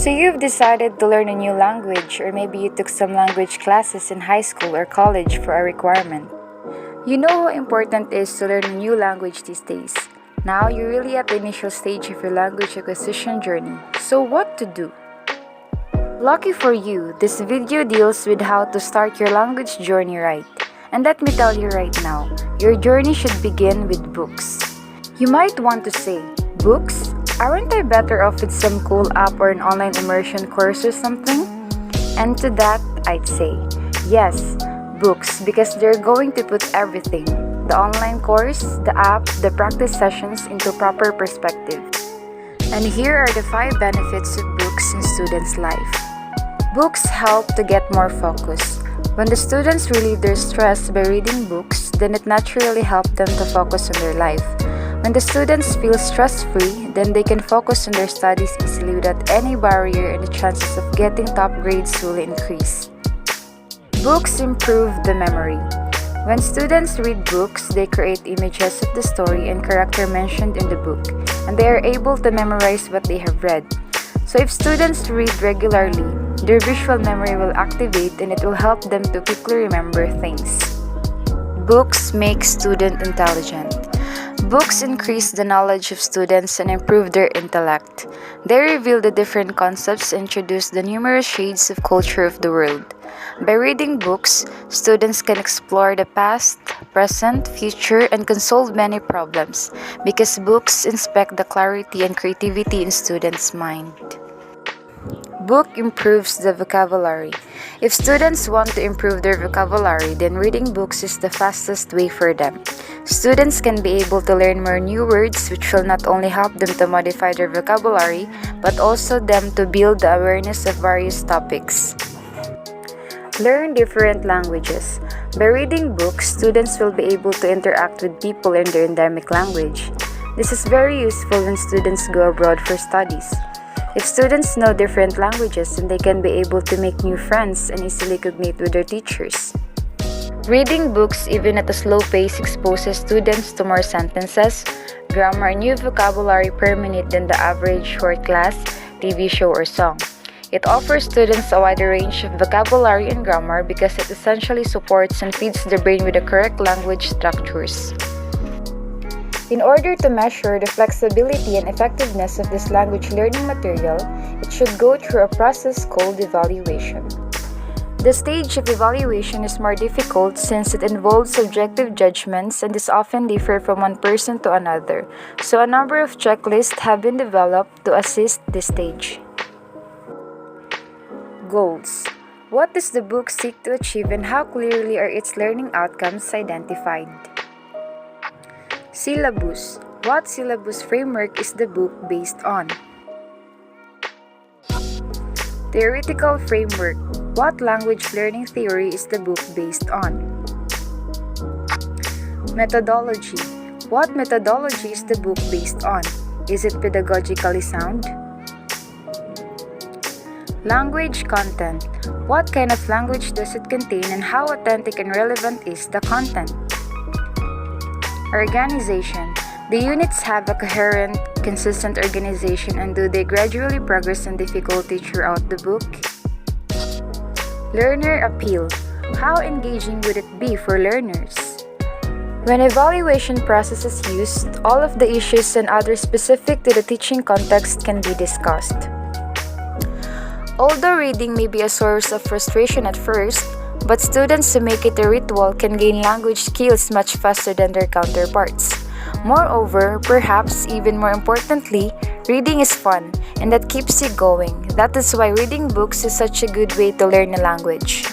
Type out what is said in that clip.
So you've decided to learn a new language, or maybe you took some language classes in high school or college for a requirement. You know how important it is to learn a new language these days. Now you're really at the initial stage of your language acquisition journey. So what to do? Lucky for you, this video deals with how to start your language journey right. And let me tell you right now, your journey should begin with books. You might want to say, books? Aren't I better off with some cool app or an online immersion course or something? And to that, I'd say, yes, books, because they're going to put everything, the online course, the app, the practice sessions into proper perspective. And here are the 5 benefits of books in students' life. Books help to get more focus. When the students relieve their stress by reading books, then it naturally helps them to focus on their life. When the students feel stress-free, then they can focus on their studies easily without any barrier, and the chances of getting top grades will increase. Books improve the memory. When students read books, they create images of the story and character mentioned in the book, and they are able to memorize what they have read. So if students read regularly, their visual memory will activate and it will help them to quickly remember things. Books make student intelligent. Books increase the knowledge of students and improve their intellect. They reveal the different concepts and introduce the numerous shades of culture of the world. By reading books, students can explore the past, present, future, and can solve many problems because books inspect the clarity and creativity in students' mind. Book improves the vocabulary. If students want to improve their vocabulary, then reading books is the fastest way for them. Students can be able to learn more new words, which will not only help them to modify their vocabulary, but also them to build the awareness of various topics. Learn different languages. By reading books, students will be able to interact with people in their endemic language. This is very useful when students go abroad for studies. If students know different languages, then they can be able to make new friends and easily coordinate with their teachers. Reading books, even at a slow pace, exposes students to more sentences, grammar, and new vocabulary per minute than the average short class, TV show, or song. It offers students a wider range of vocabulary and grammar because it essentially supports and feeds the brain with the correct language structures. In order to measure the flexibility and effectiveness of this language learning material, it should go through a process called evaluation. The stage of evaluation is more difficult since it involves subjective judgments and is often differ from one person to another, so a number of checklists have been developed to assist this stage. Goals. What does the book seek to achieve and how clearly are its learning outcomes identified? Syllabus. What syllabus framework is the book based on? Theoretical framework. What language learning theory is the book based on? Methodology. What methodology is the book based on? Is it pedagogically sound? Language content. What kind of language does it contain and how authentic and relevant is the content? Organization. The units have a coherent, consistent organization, and do they gradually progress in difficulty throughout the book? Learner appeal. How engaging would it be for learners? When evaluation process is used, all of the issues and others specific to the teaching context can be discussed. Although reading may be a source of frustration at first, but students who make it a ritual can gain language skills much faster than their counterparts. Moreover, perhaps even more importantly, reading is fun, and that keeps you going. That is why reading books is such a good way to learn a language.